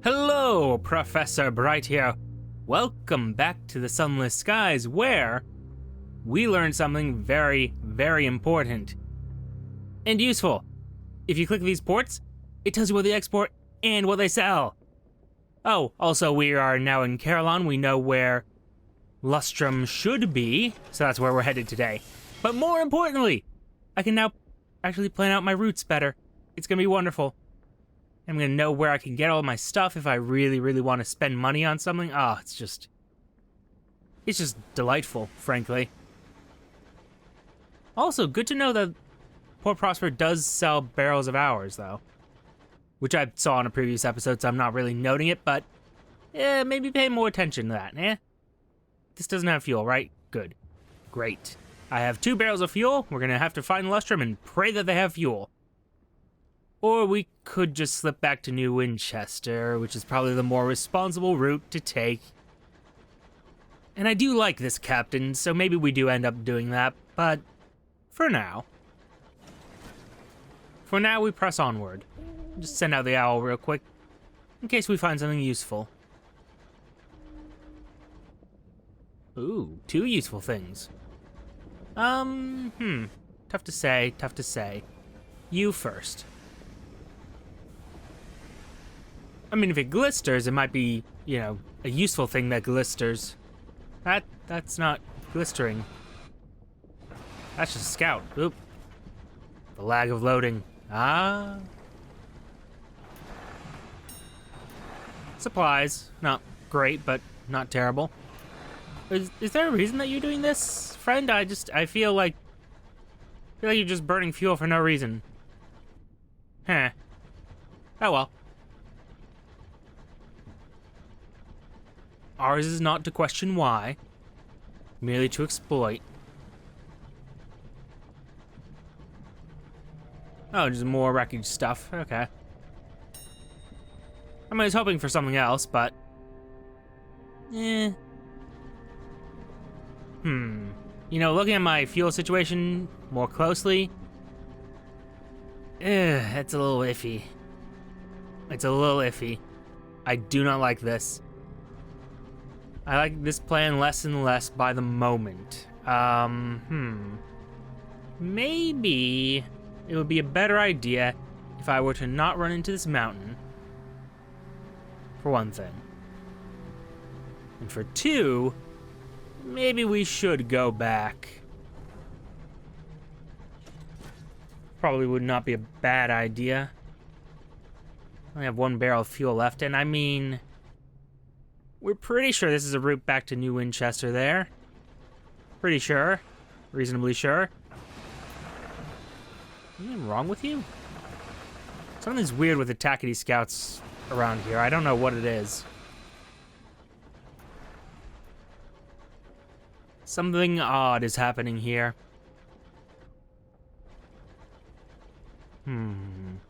Hello, Professor Bright here. Welcome back to the Sunless Skies, where we learn something very, very important and useful. If you click these ports, it tells you what they export and what they sell. Oh, also we are now in Carillon. We know where Lustrum should be, so that's where we're headed today. But more importantly, I can now actually plan out my routes better. It's gonna be wonderful. I'm gonna know where I can get all my stuff if I really, really want to spend money on something. Oh, it's just delightful, frankly. Also, good to know that Port Prosper does sell barrels of ours, though. Which I saw in a previous episode, so I'm not really noting it, but maybe pay more attention to that, eh? This doesn't have fuel, right? Good. Great. I have 2 barrels of fuel. We're gonna have to find Lustrum and pray that they have fuel. Or we could just slip back to New Winchester, which is probably the more responsible route to take. And I do like this captain, so maybe we do end up doing that, but for now we press onward. Just send out the owl real quick, in case we find something useful. Ooh, 2 useful things. Tough to say. You first. I mean, if it glisters, it might be, you know, a useful thing that glisters. That's not glistering. That's just a scout. Oop. The lag of loading. Ah. Supplies. Not great, but not terrible. Is there a reason that you're doing this, friend? I feel like you're just burning fuel for no reason. Huh. Oh well. Ours is not to question why, merely to exploit. Oh, just more wreckage stuff. Okay. I mean, I was hoping for something else, but You know, looking at my fuel situation more closely, it's a little iffy. It's a little iffy. I do not like this. I like this plan less and less by the moment. Maybe it would be a better idea if I were to not run into this mountain, for one thing. And for 2, maybe we should go back. Probably would not be a bad idea. I only have 1 barrel of fuel left, and I mean, we're pretty sure this is a route back to New Winchester there. Pretty sure. Reasonably sure. Anything wrong with you? Something's weird with the Tackety Scouts around here. I don't know what it is. Something odd is happening here. Send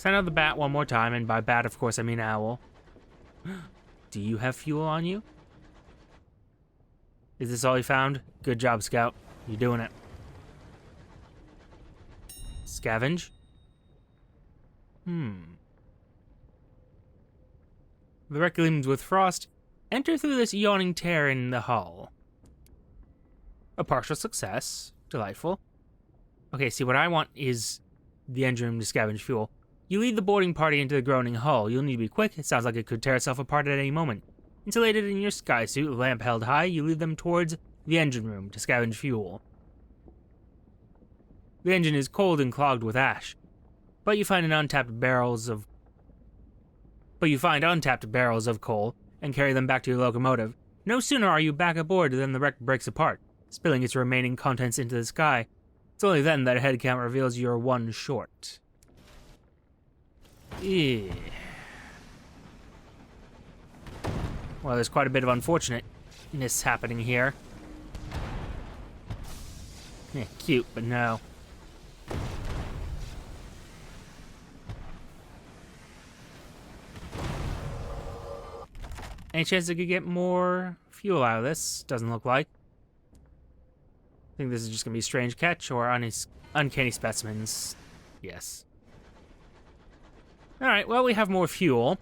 out the bat one more time, and by bat, of course, I mean owl. Do you have fuel on you? Is this all you found? Good job, Scout. You're doing it. Scavenge? The wreck gleams with frost. Enter through this yawning tear in the hull. A partial success. Delightful. Okay, see, what I want is the engine room to scavenge fuel. You lead the boarding party into the groaning hull. You'll need to be quick. It sounds like it could tear itself apart at any moment. Insulated in your sky suit, lamp held high, you lead them towards the engine room to scavenge fuel. The engine is cold and clogged with ash, but you find untapped barrels of coal and carry them back to your locomotive. No sooner are you back aboard than the wreck breaks apart, spilling its remaining contents into the sky. It's only then that a head count reveals you're 1 short. Well, there's quite a bit of unfortunateness happening here. Yeah, cute, but no. Any chance I could get more fuel out of this? Doesn't look like. I think this is just gonna be a strange catch or uncanny specimens. Yes. Alright, well, we have more fuel.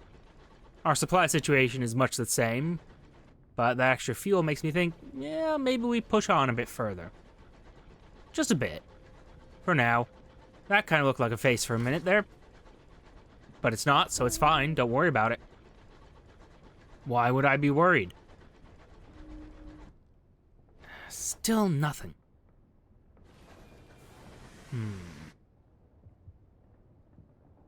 Our supply situation is much the same, but that extra fuel makes me think, yeah, maybe we push on a bit further. Just a bit. For now. That kind of looked like a face for a minute there. But it's not, so it's fine. Don't worry about it. Why would I be worried? Still nothing.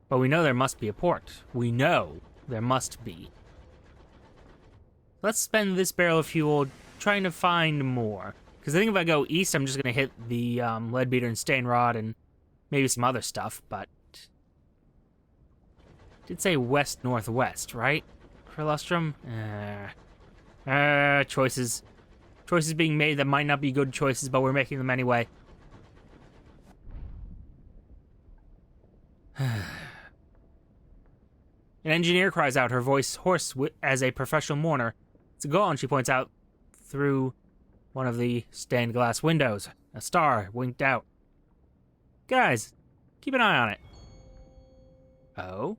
But we know there must be a port. We know there must be. Let's spend this barrel of fuel trying to find more. Because I think if I go east, I'm just going to hit the leadbeater and stain rod and maybe some other stuff, but... Did say west-northwest, right? For Lustrum? Choices. Choices being made that might not be good choices, but we're making them anyway. An engineer cries out, her voice hoarse as a professional mourner. It's a gone, she points out through one of the stained glass windows. A star winked out. Guys, keep an eye on it. Oh?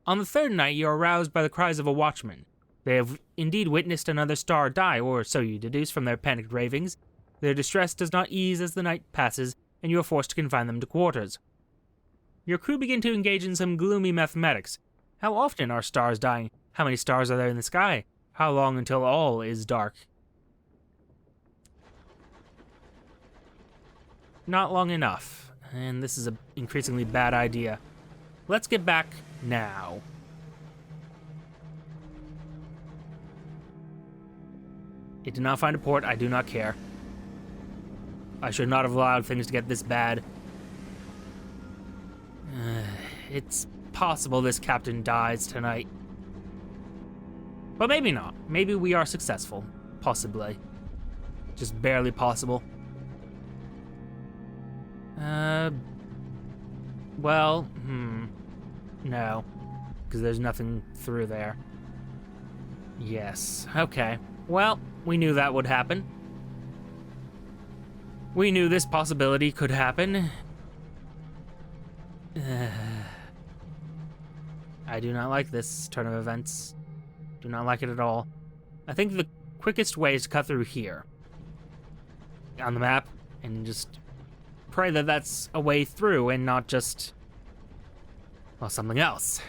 On the third night, you are aroused by the cries of a watchman. They have indeed witnessed another star die, or so you deduce from their panicked ravings. Their distress does not ease as the night passes, and you are forced to confine them to quarters. Your crew begin to engage in some gloomy mathematics. How often are stars dying? How many stars are there in the sky? How long until all is dark? Not long enough, and this is an increasingly bad idea. Let's get back now. It did not find a port. I do not care. I should not have allowed things to get this bad. It's possible this captain dies tonight. But maybe not. Maybe we are successful. Possibly. Just barely possible. Well, no. Because there's nothing through there. Yes, okay. Well, we knew that would happen. We knew this possibility could happen. I do not like this turn of events. Do not like it at all. I think the quickest way is to cut through here. On the map, and just pray that that's a way through and not just, well, something else.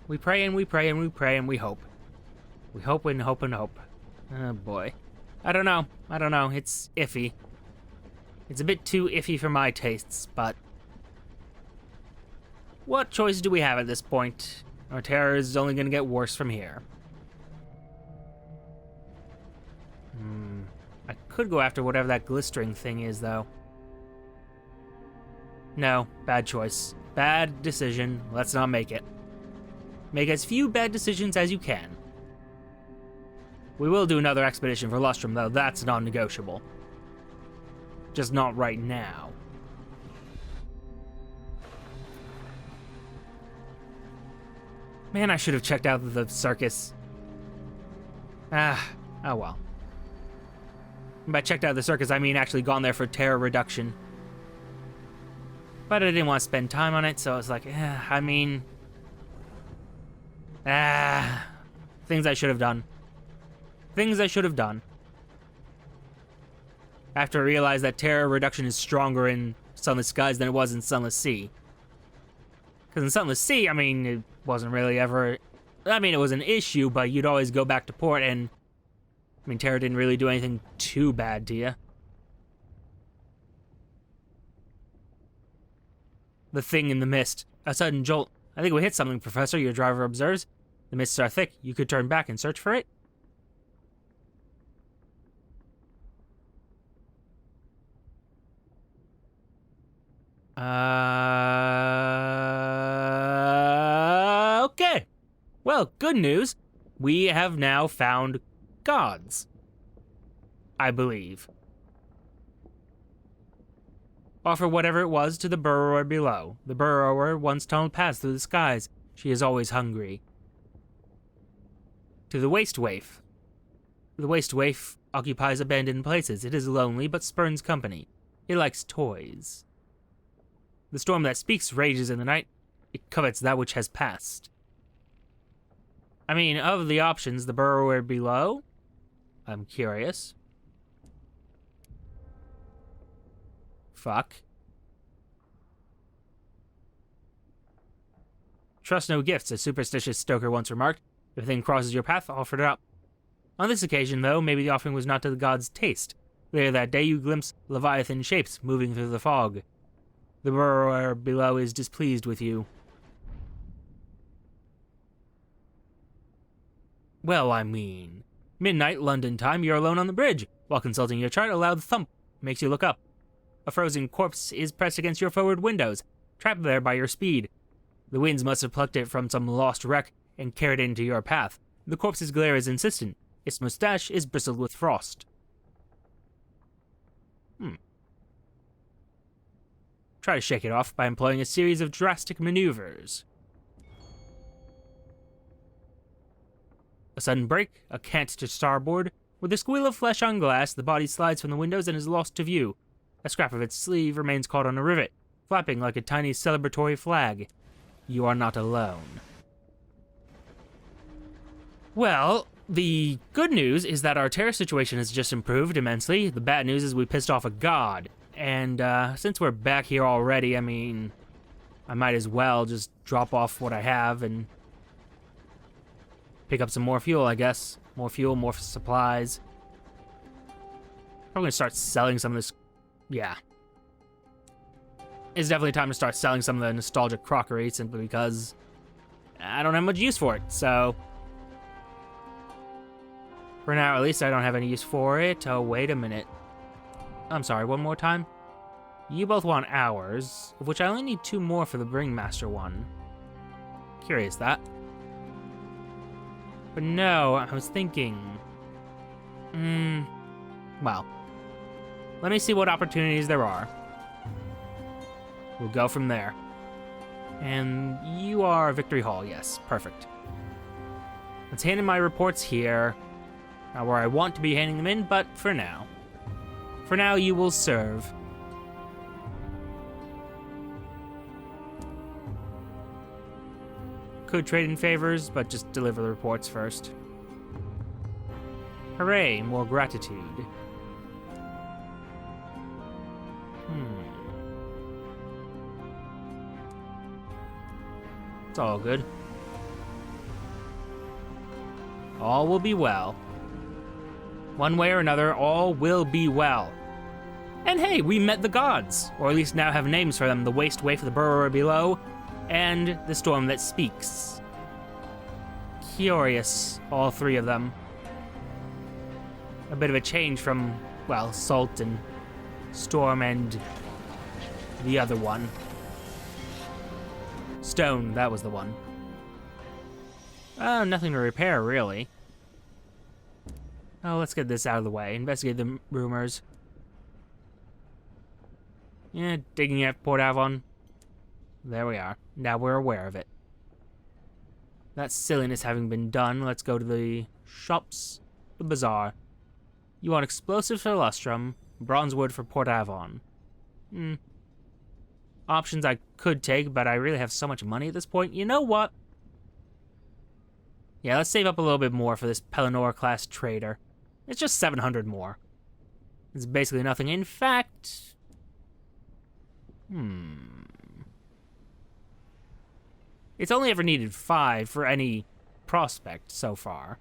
We pray and we pray and we pray and we hope. We hope and hope and hope. Oh boy. I don't know. It's iffy. It's a bit too iffy for my tastes, but what choice do we have at this point? Our terror is only going to get worse from here. I could go after whatever that glistering thing is, though. No, bad choice. Bad decision. Let's not make it. Make as few bad decisions as you can. We will do another expedition for Lustrum, though. That's non-negotiable. Just not right now. Man, I should have checked out the circus. Oh well. By checked out the circus, I mean actually gone there for terror reduction. But I didn't want to spend time on it, so I was like, I mean... things I should have done. Things I should have done. After I realized that terror reduction is stronger in Sunless Skies than it was in Sunless Sea. Because in Sunless Sea, I mean, it wasn't really ever... I mean, it was an issue, but you'd always go back to port and... I mean, terror didn't really do anything too bad to you. The thing in the mist. A sudden jolt. I think we hit something, Professor, your driver observes. The mists are thick. You could turn back and search for it. Okay. Well, good news. We have now found gods. I believe. Offer whatever it was to the burrower below. The burrower once tunneled paths through the skies. She is always hungry. To the waste waif. The waste waif occupies abandoned places. It is lonely, but spurns company. It likes toys. The storm that speaks rages in the night. It covets that which has passed. I mean, of the options, the burrower below? I'm curious. Fuck. Trust no gifts, a superstitious stoker once remarked. If a thing crosses your path, offer it up. On this occasion, though, maybe the offering was not to the god's taste. Later that day, you glimpse leviathan shapes moving through the fog. The burrower below is displeased with you. Well, I mean... Midnight, London time, you're alone on the bridge. While consulting your chart, a loud thump makes you look up. A frozen corpse is pressed against your forward windows, trapped there by your speed. The winds must have plucked it from some lost wreck and carried it into your path. The corpse's glare is insistent. Its mustache is bristled with frost. Try to shake it off by employing a series of drastic maneuvers. A sudden break, a cant to starboard. With a squeal of flesh on glass, the body slides from the windows and is lost to view. A scrap of its sleeve remains caught on a rivet, flapping like a tiny celebratory flag. You are not alone. Well, the good news is that our terror situation has just improved immensely. The bad news is we pissed off a god. And since we're back here already, I mean, I might as well just drop off what I have and pick up some more fuel, I guess. More fuel, more supplies. I'm gonna start selling some of this. Yeah. It's definitely time to start selling some of the nostalgic crockery simply because I don't have much use for it, so. For now, at least I don't have any use for it. Oh, wait a minute. I'm sorry, one more time. You both want hours, of which I only need 2 more for the Ringmaster one. Curious that. But no, I was thinking... well. Let me see what opportunities there are. We'll go from there. And you are Victory Hall, yes, perfect. Let's hand in my reports here. Not where I want to be handing them in, but for now. For now, you will serve. Could trade in favors, but just deliver the reports first. Hooray, more gratitude. It's all good. All will be well. One way or another, all will be well. And hey, we met the gods, or at least now have names for them, the waste waif of the burrower below, and the storm that speaks. Curious, all 3 of them. A bit of a change from, well, Salt and Storm and the other one. Stone, that was the one. Nothing to repair, really. Oh, let's get this out of the way. Investigate the rumors. Yeah, digging at Port Avon. There we are. Now we're aware of it. That silliness having been done, let's go to the shops. The bazaar. You want explosives for Lustrum, bronze wood for Port Avon. Options I could take, but I really have so much money at this point. You know what? Yeah, let's save up a little bit more for this Pelennor-class trader. It's just 700 more. It's basically nothing. In fact... It's only ever needed 5 for any prospect so far.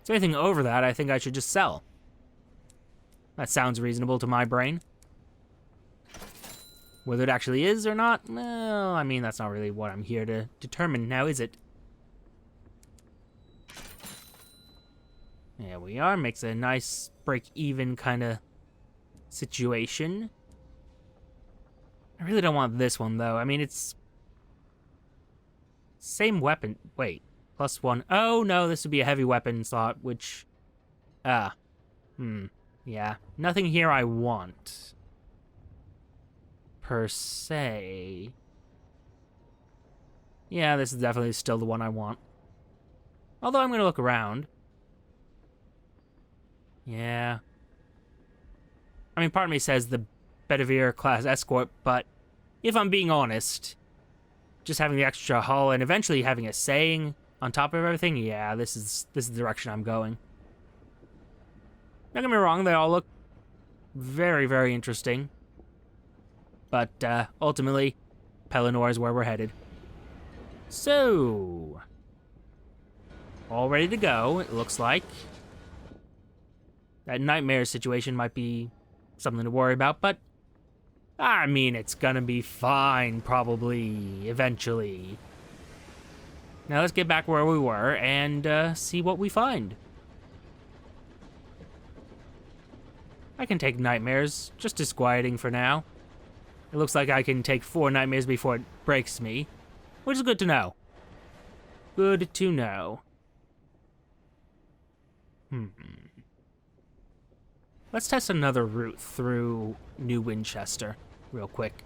So anything over that, I think I should just sell. That sounds reasonable to my brain. Whether it actually is or not, well, I mean, that's not really what I'm here to determine now, is it? There we are. Makes a nice break-even kind of situation. I really don't want this one, though. I mean, it's... Same weapon. Wait. +1. Oh, no, this would be a heavy weapon slot, which... Yeah. Nothing here I want. Per se. Yeah, this is definitely still the one I want. Although I'm going to look around. Yeah. I mean, part of me says the Bedivere class escort, but if I'm being honest, just having the extra hull and eventually having a saying on top of everything, yeah, this is the direction I'm going. Don't get me wrong, they all look very, very interesting. But ultimately, Pelennor is where we're headed. So, all ready to go, it looks like. That nightmare situation might be something to worry about, but I mean, it's gonna be fine, probably, eventually. Now let's get back where we were and see what we find. I can take nightmares, just disquieting for now. It looks like I can take 4 nightmares before it breaks me, which is good to know. Good to know. Let's test another route through New Winchester real quick.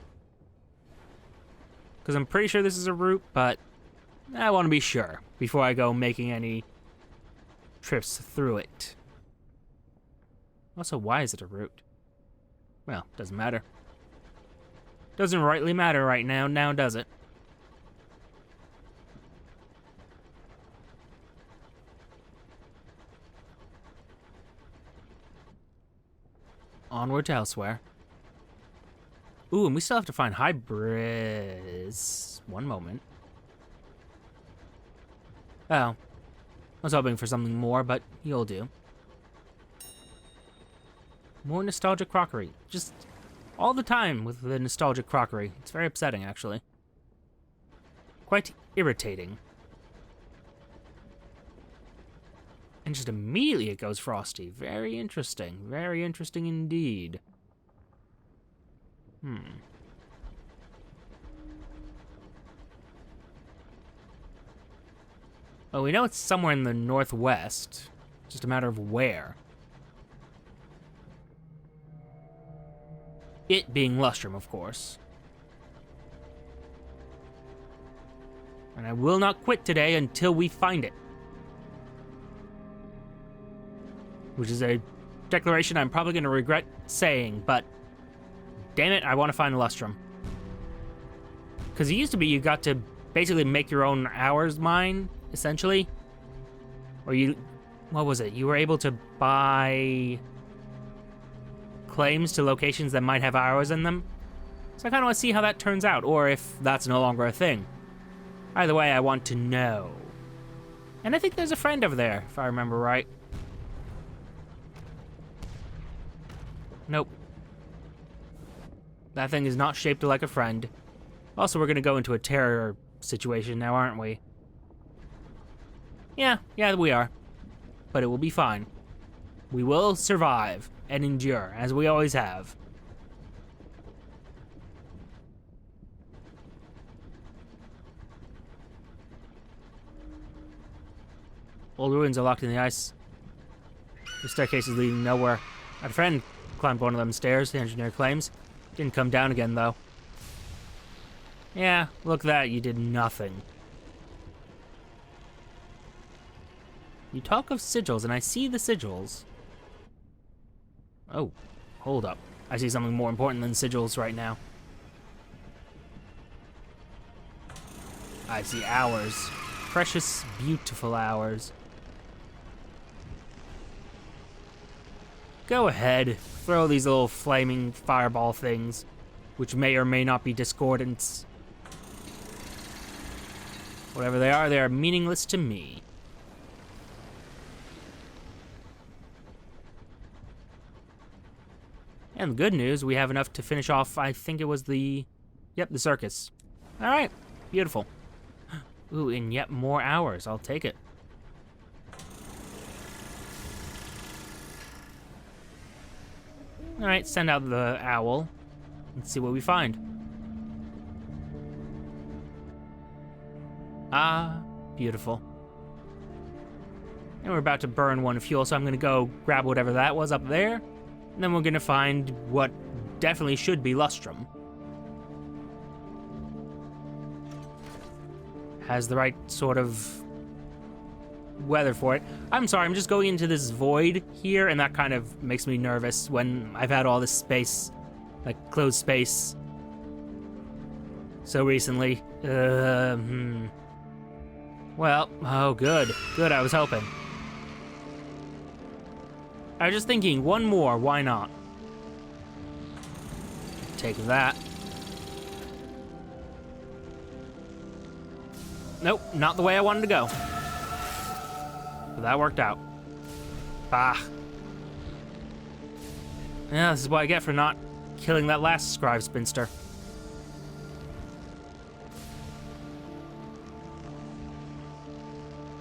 Because I'm pretty sure this is a route, but I want to be sure before I go making any trips through it. Also, why is it a route? Well, doesn't matter. Doesn't rightly matter right now, does it? Onward to elsewhere. Ooh, and we still have to find hybrids. One moment. Oh. I was hoping for something more, but you'll do. More nostalgic crockery. Just all the time with the nostalgic crockery. It's very upsetting, actually. Quite irritating. And just immediately it goes frosty. Very interesting. Very interesting indeed. Well, we know it's somewhere in the northwest. Just a matter of where. It being Lustrum, of course. And I will not quit today until we find it. Which is a declaration I'm probably going to regret saying, but damn it, I want to find Lustrum. Because it used to be you got to basically make your own hours mine, essentially. Or what was it? You were able to buy claims to locations that might have hours in them. So I kind of want to see how that turns out, or if that's no longer a thing. Either way, I want to know. And I think there's a friend over there, if I remember right. Nope. That thing is not shaped like a friend. Also, we're gonna go into a terror situation now, aren't we? Yeah, we are. But it will be fine. We will survive and endure, as we always have. Old ruins are locked in the ice. The staircase is leading nowhere. My friend climbed one of them stairs, the engineer claims. Didn't come down again, though. Yeah, look at that, you did nothing. You talk of sigils, and I see the sigils. Oh, hold up. I see something more important than sigils right now. I see hours. Precious, beautiful hours. Go ahead, throw these little flaming fireball things, which may or may not be discordants. Whatever they are meaningless to me. And the good news, we have enough to finish off, I think it was the circus. Alright, beautiful. Ooh, and yet more hours, I'll take it. Alright, send out the owl. Let's see what we find. Ah, beautiful. And we're about to burn one fuel, so I'm gonna go grab whatever that was up there. And then we're gonna find what definitely should be Lustrum. Has the right sort of weather for it. I'm sorry, I'm just going into this void here, and that kind of makes me nervous when I've had all this space, like closed space. so recently. Well, oh good. Good, I was hoping. I was just thinking, one more, why not? Take that. Nope, not the way I wanted to go. But that worked out. Bah. Yeah, this is what I get for not killing that last scribe spinster.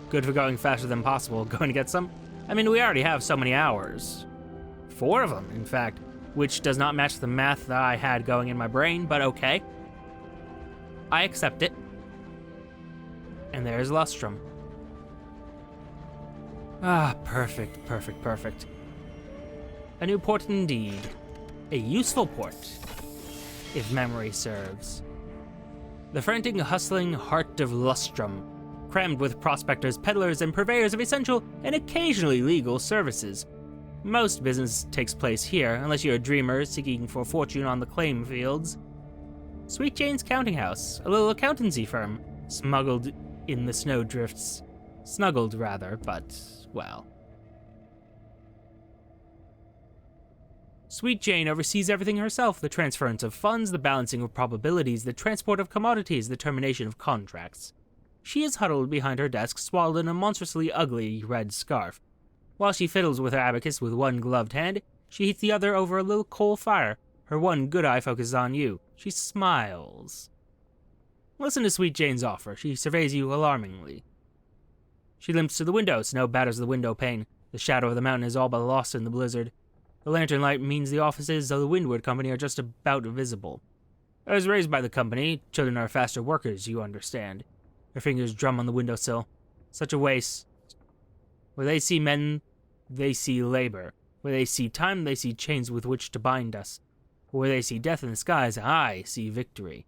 Good for going faster than possible. Going to get some? I mean, we already have so many hours. 4 of them, in fact, which does not match the math that I had going in my brain, but okay. I accept it. And there's Lustrum. Ah, perfect, perfect, perfect. A new port indeed. A useful port, if memory serves. The frantic, hustling heart of Lustrum, crammed with prospectors, peddlers, and purveyors of essential and occasionally legal services. Most business takes place here, unless you're a dreamer seeking for fortune on the claim fields. Sweet Jane's Counting House, a little accountancy firm, smuggled in the snowdrifts. Snuggled, rather, but, well. Sweet Jane oversees everything herself, the transference of funds, the balancing of probabilities, the transport of commodities, the termination of contracts. She is huddled behind her desk, swallowed in a monstrously ugly red scarf. While she fiddles with her abacus with one gloved hand, she heats the other over a little coal fire. Her one good eye focuses on you. She smiles. Listen to Sweet Jane's offer. She surveys you alarmingly. She limps to the window. Snow batters the window pane. The shadow of the mountain is all but lost in the blizzard. The lantern light means the offices of the Windward Company are just about visible. I was raised by the company. Children are faster workers, you understand. Her fingers drum on the windowsill. Such a waste. Where they see men, they see labor. Where they see time, they see chains with which to bind us. Where they see death in the skies, I see victory.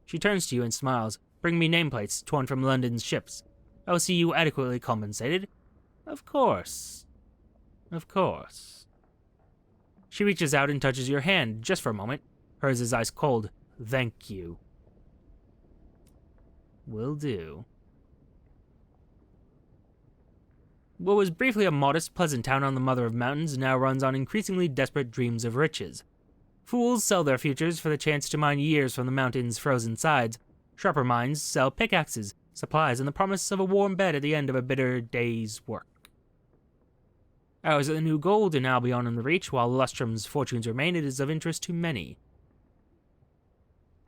She turns to you and smiles. Bring me nameplates torn from London's ships. I will see you adequately compensated. Of course. Of course. She reaches out and touches your hand, just for a moment. Hers is ice cold. Thank you. Will do. What was briefly a modest, pleasant town on the Mother of Mountains now runs on increasingly desperate dreams of riches. Fools sell their futures for the chance to mine years from the mountain's frozen sides. Sharper minds sell pickaxes, supplies, and the promise of a warm bed at the end of a bitter day's work. Hours of the new gold are now beyond in the reach, while Lustrum's fortunes remain. It is of interest to many.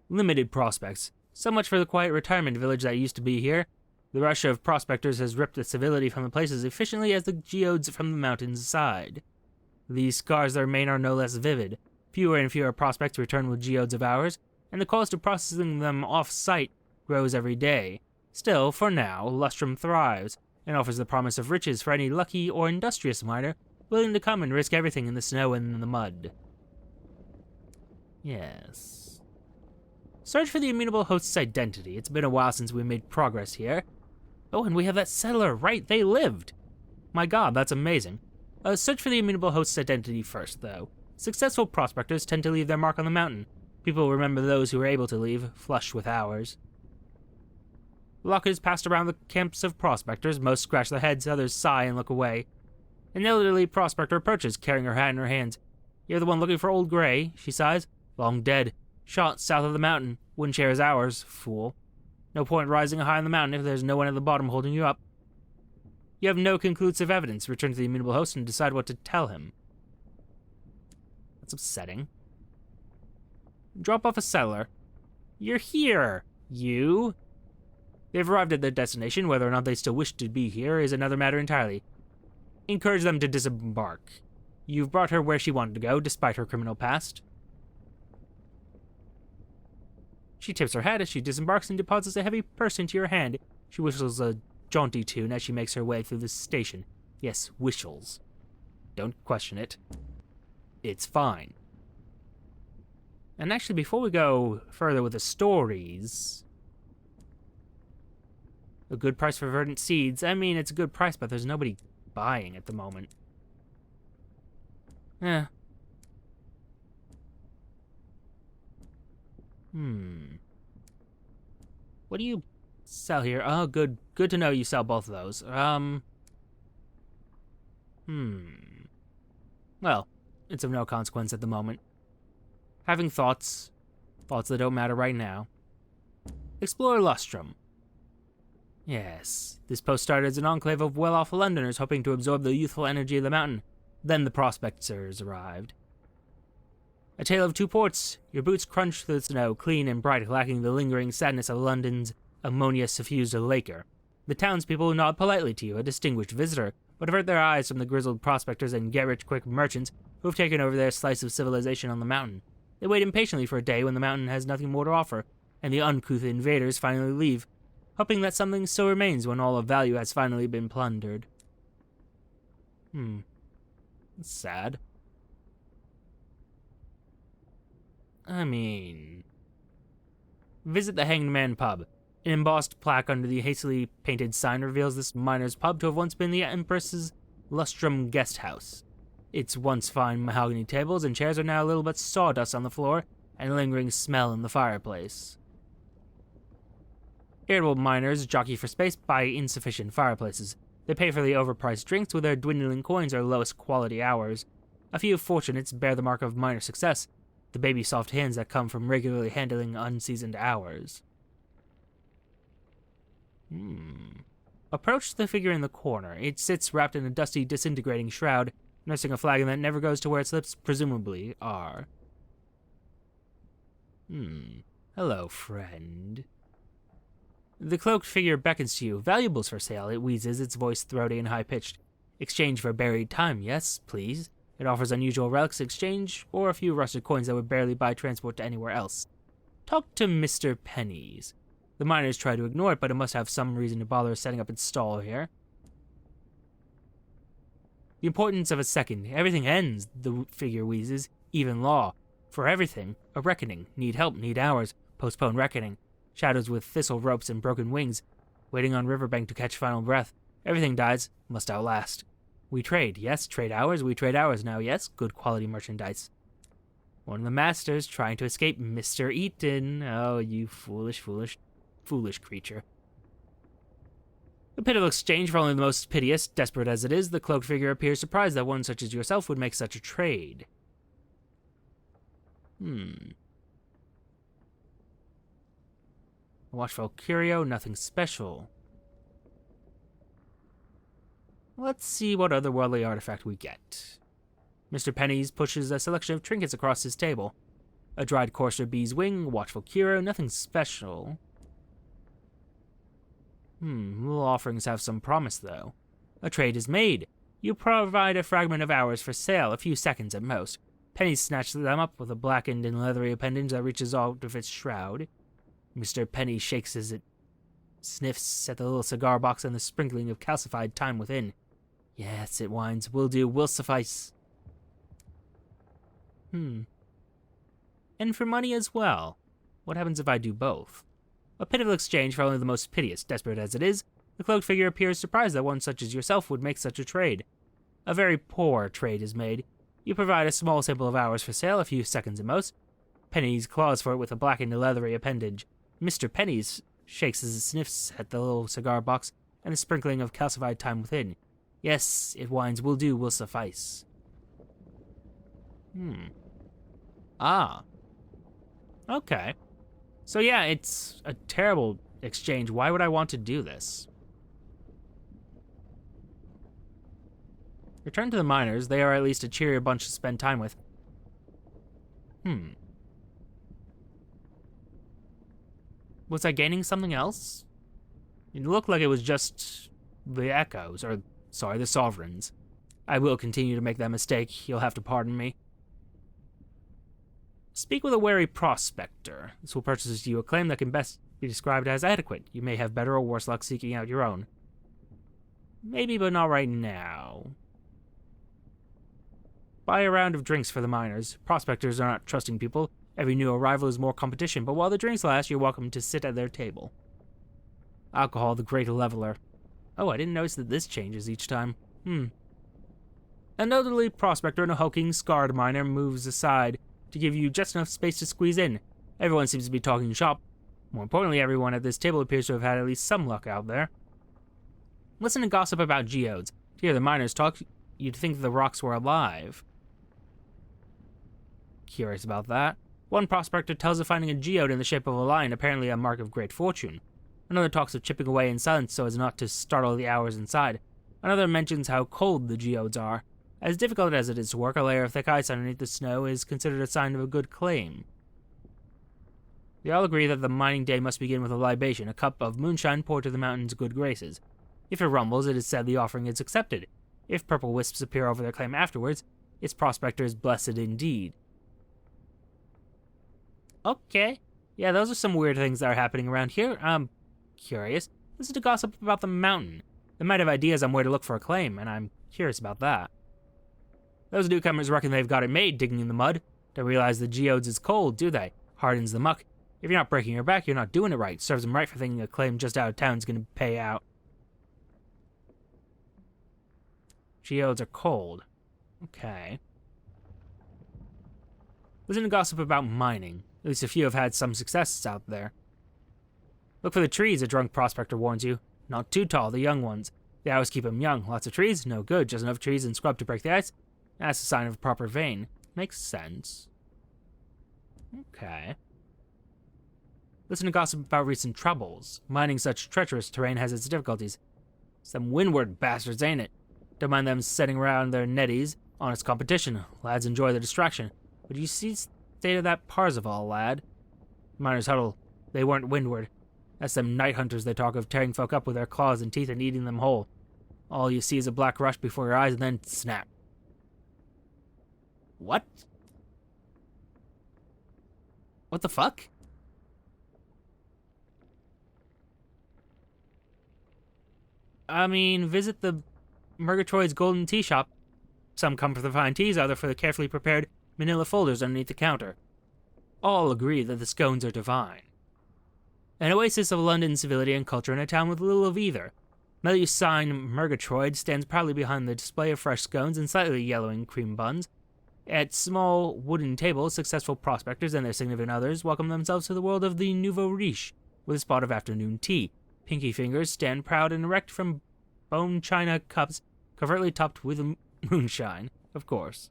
Limited prospects. So much for the quiet retirement village that used to be here. The rush of prospectors has ripped the civility from the place as efficiently as the geodes from the mountain's side. The scars that remain are no less vivid. Fewer and fewer prospects return with geodes of ours, and the cost of processing them off-site grows every day. Still, for now, Lustrum thrives, and offers the promise of riches for any lucky or industrious miner willing to come and risk everything in the snow and in the mud. Yes. Search for the immutable host's identity. It's been a while since we made progress here. Oh, and we have that settler, right? They lived! My god, that's amazing. Search for the immutable host's identity first, though. Successful prospectors tend to leave their mark on the mountain. People remember those who are able to leave, flush with hours. Luck is passed around the camps of prospectors. Most scratch their heads, others sigh and look away. An elderly prospector approaches, carrying her hat in her hands. You're the one looking for Old Gray, she sighs. Long dead. Shot south of the mountain. Wouldn't share his hours, fool. No point rising high on the mountain if there's no one at the bottom holding you up. You have no conclusive evidence. Return to the immutable host and decide what to tell him. That's upsetting. Drop off a settler. You're here, you. They've arrived at their destination. Whether or not they still wish to be here is another matter entirely. Encourage them to disembark. You've brought her where she wanted to go, despite her criminal past. She tips her hat as she disembarks and deposits a heavy purse into your hand. She whistles a jaunty tune as she makes her way through the station. Yes, whistles. Don't question it. It's fine. And actually, before we go further with the stories... A good price for verdant seeds. I mean, it's a good price, but there's nobody buying at the moment. Eh. What do you sell here? Oh, good to know you sell both of those. Well, it's of no consequence at the moment. Having thoughts that don't matter right now. Explore Lustrum. Yes, this post started as an enclave of well-off Londoners hoping to absorb the youthful energy of the mountain. Then the prospectors arrived. A tale of two ports. Your boots crunch through the snow, clean and bright, lacking the lingering sadness of London's ammonia-suffused lacquer. The townspeople nod politely to you, a distinguished visitor, but avert their eyes from the grizzled prospectors and get-rich-quick merchants who have taken over their slice of civilization on the mountain. They wait impatiently for a day when the mountain has nothing more to offer, and the uncouth invaders finally leave, hoping that something still remains when all of value has finally been plundered. That's sad. I mean... Visit the Hanged Man Pub. An embossed plaque under the hastily painted sign reveals this miner's pub to have once been the Empress's Lustrum guest house. Its once fine mahogany tables and chairs are now a little bit sawdust on the floor and a lingering smell in the fireplace. Irritable miners jockey for space by insufficient fireplaces. They pay for the overpriced drinks with their dwindling coins or lowest quality hours. A few fortunates bear the mark of miner success, the baby soft hands that come from regularly handling unseasoned hours. Approach the figure in the corner. It sits wrapped in a dusty, disintegrating shroud, nursing a flagon that never goes to where its lips presumably are. Hello, friend. The cloaked figure beckons to you. Valuables for sale, it wheezes, its voice throaty and high-pitched. Exchange for buried time, yes, please. It offers unusual relics in exchange, or a few rusted coins that would barely buy transport to anywhere else. Talk to Mr. Pennies. The miners try to ignore it, but it must have some reason to bother setting up its stall here. The importance of a second. Everything ends, the figure wheezes. Even law. For everything. A reckoning. Need help, need hours. Postpone reckoning. Shadows with thistle ropes and broken wings. Waiting on riverbank to catch final breath. Everything dies. Must outlast. We trade. Yes, trade hours. We trade hours now. Yes, good quality merchandise. One of the masters trying to escape Mr. Eaton. Oh, you foolish creature. A pitiful exchange for only the most piteous. Desperate as it is, the cloaked figure appears surprised that one such as yourself would make such a trade. A watchful curio, nothing special. Let's see what otherworldly artifact we get. Mr. Pennies pushes a selection of trinkets across his table. A dried courser bee's wing, watchful curio, nothing special. Little offerings have some promise, though. A trade is made. You provide a fragment of hours for sale, a few seconds at most. Pennies snatches them up with a blackened and leathery appendage that reaches out of its shroud. Mr. Penny shakes as it sniffs at the little cigar box and the sprinkling of calcified time within. Yes, it whines. Will do, will suffice. And for money as well. What happens if I do both? A pitiful exchange for only the most piteous, desperate as it is. The cloaked figure appears surprised that one such as yourself would make such a trade. A very poor trade is made. You provide a small sample of hours for sale, a few seconds at most. Pennies claws for it with a blackened leathery appendage. Mr. Pennies shakes as it sniffs at the little cigar box and the sprinkling of calcified time within. Yes, it whines, will do, will suffice. Okay. So yeah, it's a terrible exchange. Why would I want to do this? Return to the miners. They are at least a cheerier bunch to spend time with. Was I gaining something else? It looked like it was just the echoes, or, sorry, the sovereigns. I will continue to make that mistake. You'll have to pardon me. Speak with a wary prospector. This will purchase you a claim that can best be described as adequate. You may have better or worse luck seeking out your own. Maybe, but not right now. Buy a round of drinks for the miners. Prospectors are not trusting people. Every new arrival is more competition, but while the drinks last, you're welcome to sit at their table. Alcohol, the great leveler. Oh, I didn't notice that this changes each time. An elderly prospector and a hulking, scarred miner moves aside to give you just enough space to squeeze in. Everyone seems to be talking shop. More importantly, everyone at this table appears to have had at least some luck out there. Listen to gossip about geodes. To hear the miners talk, you'd think the rocks were alive. Curious about that. One prospector tells of finding a geode in the shape of a lion, apparently a mark of great fortune. Another talks of chipping away in silence so as not to startle the hours inside. Another mentions how cold the geodes are. As difficult as it is to work, a layer of thick ice underneath the snow is considered a sign of a good claim. They all agree that the mining day must begin with a libation, a cup of moonshine poured to the mountain's good graces. If it rumbles, it is said the offering is accepted. If purple wisps appear over their claim afterwards, its prospector is blessed indeed. Okay. Yeah, those are some weird things that are happening around here. I'm curious. Listen to gossip about the mountain. They might have ideas on where to look for a claim, and I'm curious about that. Those newcomers reckon they've got it made digging in the mud. Don't realize the geodes is cold, do they? Hardens the muck. If you're not breaking your back, you're not doing it right. Serves them right for thinking a claim just out of town is going to pay out. Geodes are cold. Okay. Listen to gossip about mining. At least a few have had some successes out there. Look for the trees, a drunk prospector warns you. Not too tall, the young ones. They always keep them young. Lots of trees? No good. Just enough trees and scrub to break the ice? That's a sign of a proper vein. Makes sense. Okay. Listen to gossip about recent troubles. Mining such treacherous terrain has its difficulties. Some windward bastards, ain't it? Don't mind them setting around their netties. Honest competition. Lads enjoy the distraction. But you see the state of that Parzival, lad? Miners huddle. They weren't windward. That's them night hunters they talk of, tearing folk up with their claws and teeth and eating them whole. All you see is a black rush before your eyes and then snap. What? What the fuck? I mean, visit the Murgatroyd's Golden Tea Shop. Some come for the fine teas, others for the carefully prepared manila folders underneath the counter. All agree that the scones are divine. An oasis of London civility and culture in a town with little of either. Melusine Murgatroyd stands proudly behind the display of fresh scones and slightly yellowing cream buns. At small wooden tables, successful prospectors and their significant others welcome themselves to the world of the nouveau riche with a spot of afternoon tea. Pinky fingers stand proud and erect from bone china cups covertly topped with moonshine, of course.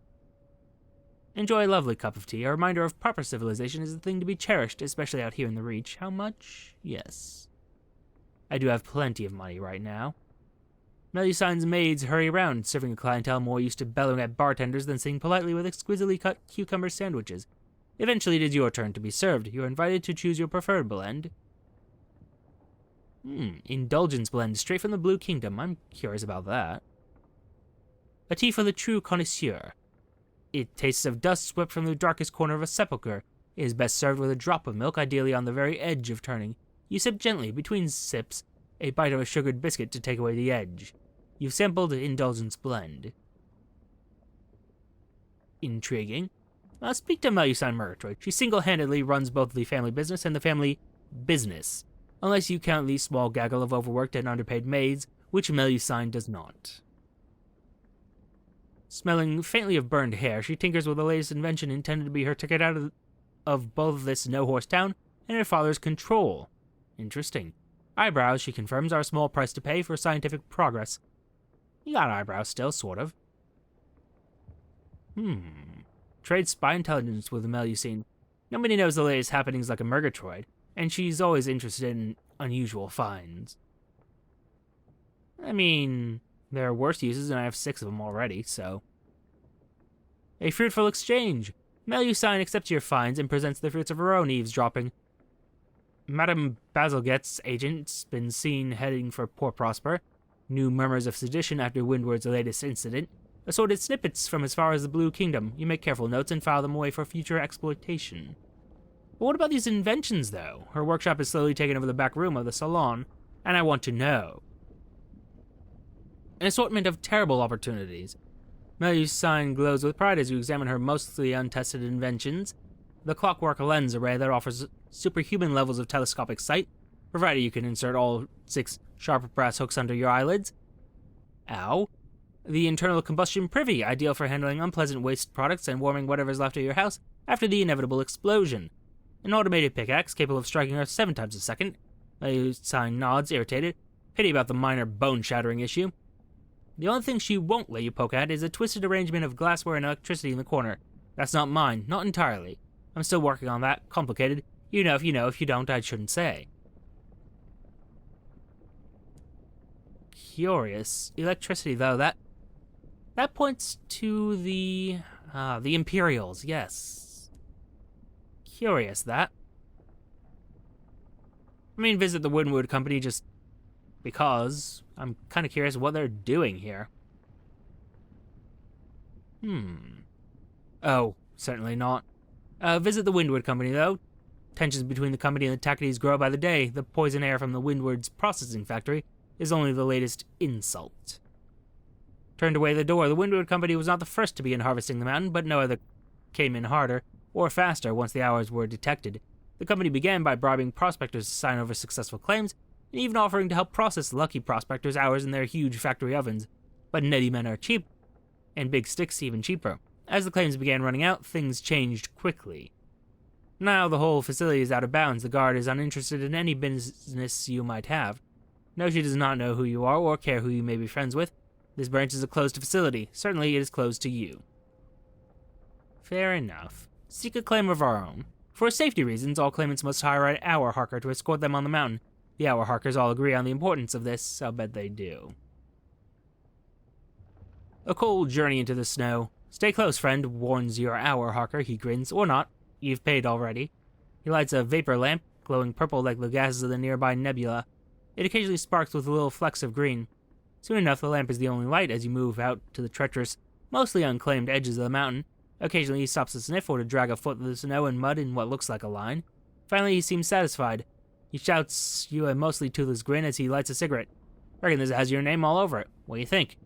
Enjoy a lovely cup of tea. A reminder of proper civilization is a thing to be cherished, especially out here in the Reach. How much? Yes. I do have plenty of money right now. Melusine's maids hurry around, serving a clientele more used to bellowing at bartenders than sitting politely with exquisitely cut cucumber sandwiches. Eventually it is your turn to be served. You are invited to choose your preferred blend. Indulgence blend, straight from the Blue Kingdom. I'm curious about that. A tea for the true connoisseur. It tastes of dust swept from the darkest corner of a sepulchre. It is best served with a drop of milk, ideally on the very edge of turning. You sip gently, between sips, a bite of a sugared biscuit to take away the edge. You've sampled Indulgence blend. Intriguing. Speak to Melusine Murgatroyd. She single-handedly runs both the family business and the family business, unless you count the small gaggle of overworked and underpaid maids, which Melusine does not. Smelling faintly of burned hair, she tinkers with the latest invention intended to be her ticket out of both this no-horse town and her father's control. Interesting. Eyebrows, she confirms, are a small price to pay for scientific progress. You got eyebrows still, sort of. Trade spy intelligence with Melusine. Nobody knows the latest happenings like a Murgatroyd, and she's always interested in unusual finds. I mean, there are worse uses, and I have 6 of them already, so. A fruitful exchange. Melusine accepts your finds and presents the fruits of her own eavesdropping. Madame Bazalgette's agent's been seen heading for Port Prosper. New murmurs of sedition after Windward's latest incident. Assorted snippets from as far as the Blue Kingdom. You make careful notes and file them away for future exploitation. But what about these inventions, though? Her workshop is slowly taking over the back room of the salon, and I want to know. An assortment of terrible opportunities. Melusine glows with pride as you examine her mostly untested inventions. The clockwork lens array that offers superhuman levels of telescopic sight, provided you can insert all 6 sharp brass hooks under your eyelids. Ow. The internal combustion privy, ideal for handling unpleasant waste products and warming whatever's left of your house after the inevitable explosion. An automated pickaxe capable of striking Earth 7 times a second. A sign nods, irritated. Pity about the minor bone-shattering issue. The only thing she won't let you poke at is a twisted arrangement of glassware and electricity in the corner. That's not mine, not entirely. I'm still working on that, complicated. You know, if you don't, I shouldn't say. Curious. Electricity, though, that points to the Imperials, yes. Curious, that. I mean, visit the Windward Company just because I'm kind of curious what they're doing here. Oh, certainly not. Visit the Windward Company, though. Tensions between the company and the Tackities grow by the day. The poison air from the Windward's processing factory is only the latest insult. Turned away the door. The Windward Company was not the first to begin harvesting the mountain, but no other came in harder or faster once the hours were detected. The company began by bribing prospectors to sign over successful claims, and even offering to help process lucky prospectors' hours in their huge factory ovens. But netty men are cheap, and big sticks even cheaper. As the claims began running out, things changed quickly. Now the whole facility is out of bounds. The guard is uninterested in any business you might have. No, she does not know who you are or care who you may be friends with. This branch is a closed facility. Certainly it is closed to you. Fair enough. Seek a claim of our own. For safety reasons, all claimants must hire an hour harker to escort them on the mountain. The hour harkers all agree on the importance of this. I'll bet they do. A cold journey into the snow. Stay close, friend, warns your hour harker. He grins. Or not. You've paid already. He lights a vapor lamp, glowing purple like the gases of the nearby nebula. It occasionally sparks with little flecks of green. Soon enough, the lamp is the only light as you move out to the treacherous, mostly unclaimed edges of the mountain. Occasionally he stops to sniff or to drag a foot through the snow and mud in what looks like a line. Finally, he seems satisfied. He shouts you a mostly toothless grin as he lights a cigarette. Reckon this has your name all over it. What do you think?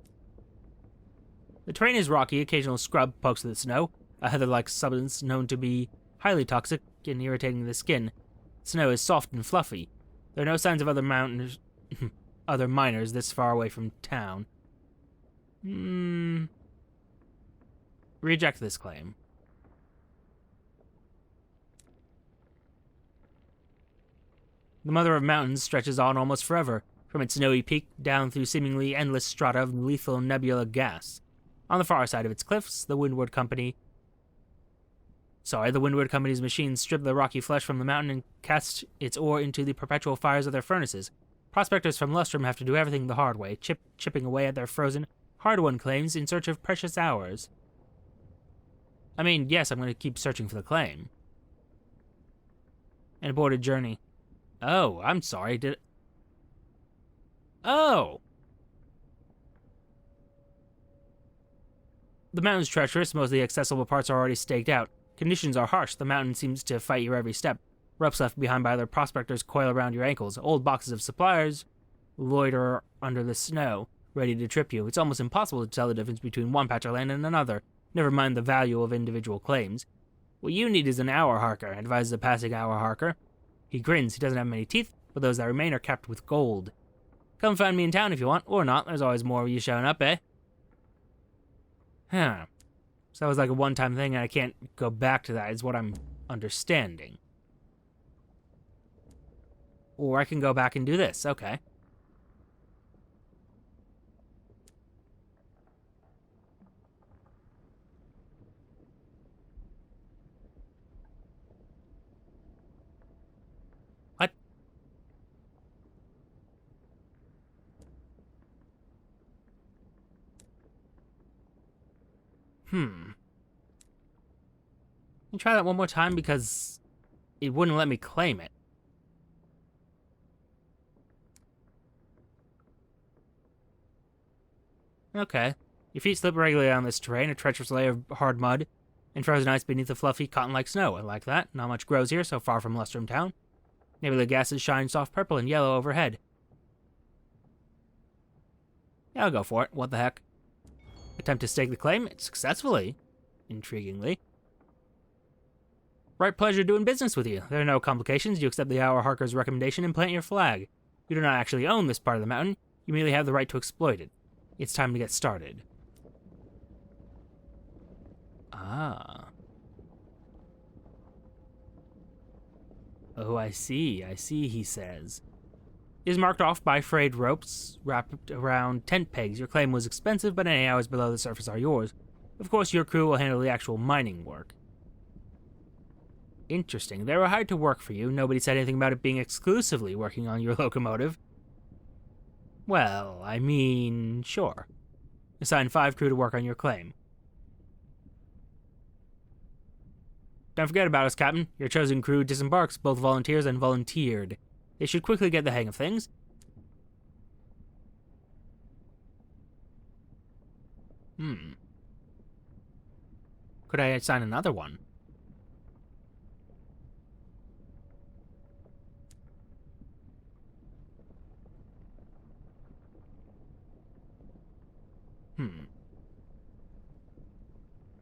The terrain is rocky. Occasional scrub pokes through the snow, a heather-like substance known to be highly toxic and irritating the skin. The snow is soft and fluffy. There are no signs of other miners this far away from town. Reject this claim. The Mother of Mountains stretches on almost forever, from its snowy peak down through seemingly endless strata of lethal nebula gas. On the far side of its cliffs, the Windward Company's machines strip the rocky flesh from the mountain and cast its ore into the perpetual fires of their furnaces. Prospectors from Lustrum have to do everything the hard way, chipping away at their frozen, hard-won claims in search of precious hours. I mean, yes, I'm going to keep searching for the claim. An aborted journey. Oh, I'm sorry, Oh! The mountain's treacherous. Most of the accessible parts are already staked out. Conditions are harsh. The mountain seems to fight your every step. Ropes left behind by other prospectors coil around your ankles. Old boxes of supplies loiter under the snow, ready to trip you. It's almost impossible to tell the difference between one patch of land and another, never mind the value of individual claims. What you need is an hour harker, advises a passing hour harker. He grins. He doesn't have many teeth, but those that remain are capped with gold. Come find me in town if you want, or not. There's always more of you showing up, eh? Huh. So that was like a one-time thing, and I can't go back to that, is what I'm understanding. Or I can go back and do this. Okay. What? Let me try that one more time because it wouldn't let me claim it. Okay. Your feet slip regularly on this terrain, a treacherous layer of hard mud, and frozen ice beneath the fluffy, cotton-like snow. I like that. Not much grows here, so far from Lustrum town. Nebula gases shine soft purple and yellow overhead. Yeah, I'll go for it. What the heck? Attempt to stake the claim successfully. Intriguingly. Right pleasure doing business with you. There are no complications. You accept the hour harker's recommendation and plant your flag. You do not actually own this part of the mountain. You merely have the right to exploit it. It's time to get started. Ah. Oh, I see, he says. It is marked off by frayed ropes wrapped around tent pegs. Your claim was expensive, but any hours below the surface are yours. Of course, your crew will handle the actual mining work. Interesting. They were hired to work for you. Nobody said anything about it being exclusively working on your locomotive. Well, I mean, sure. Assign 5 crew to work on your claim. Don't forget about us, Captain. Your chosen crew disembarks, both volunteers and volunteered. They should quickly get the hang of things. Could I assign another one?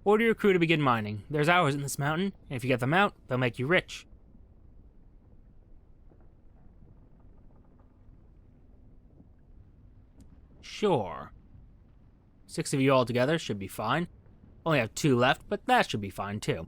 Order your crew to begin mining. There's hours in this mountain, and if you get them out, they'll make you rich. Sure. 6 of you all together should be fine. Only have 2 left, but that should be fine too.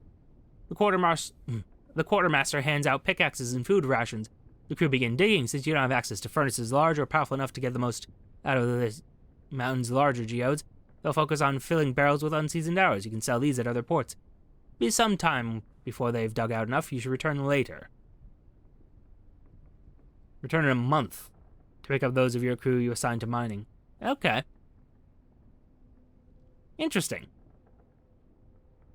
The quartermaster hands out pickaxes and food rations. The crew begin digging since you don't have access to furnaces large or powerful enough to get the most out of the mountain's larger geodes. They'll focus on filling barrels with unseasoned arrows. You can sell these at other ports. Be some time before they've dug out enough. You should return later. Return in a month to pick up those of your crew you assigned to mining. Okay. Interesting.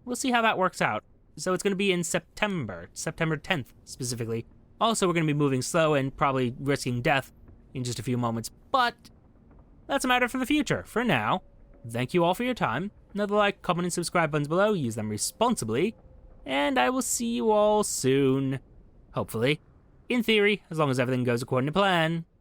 We'll see how that works out. So it's going to be in September 10th specifically. Also, we're going to be moving slow and probably risking death in just a few moments. But that's a matter for the future. For now, thank you all for your time. Another like, comment, and subscribe buttons below. Use them responsibly. And I will see you all soon. Hopefully. In theory, as long as everything goes according to plan.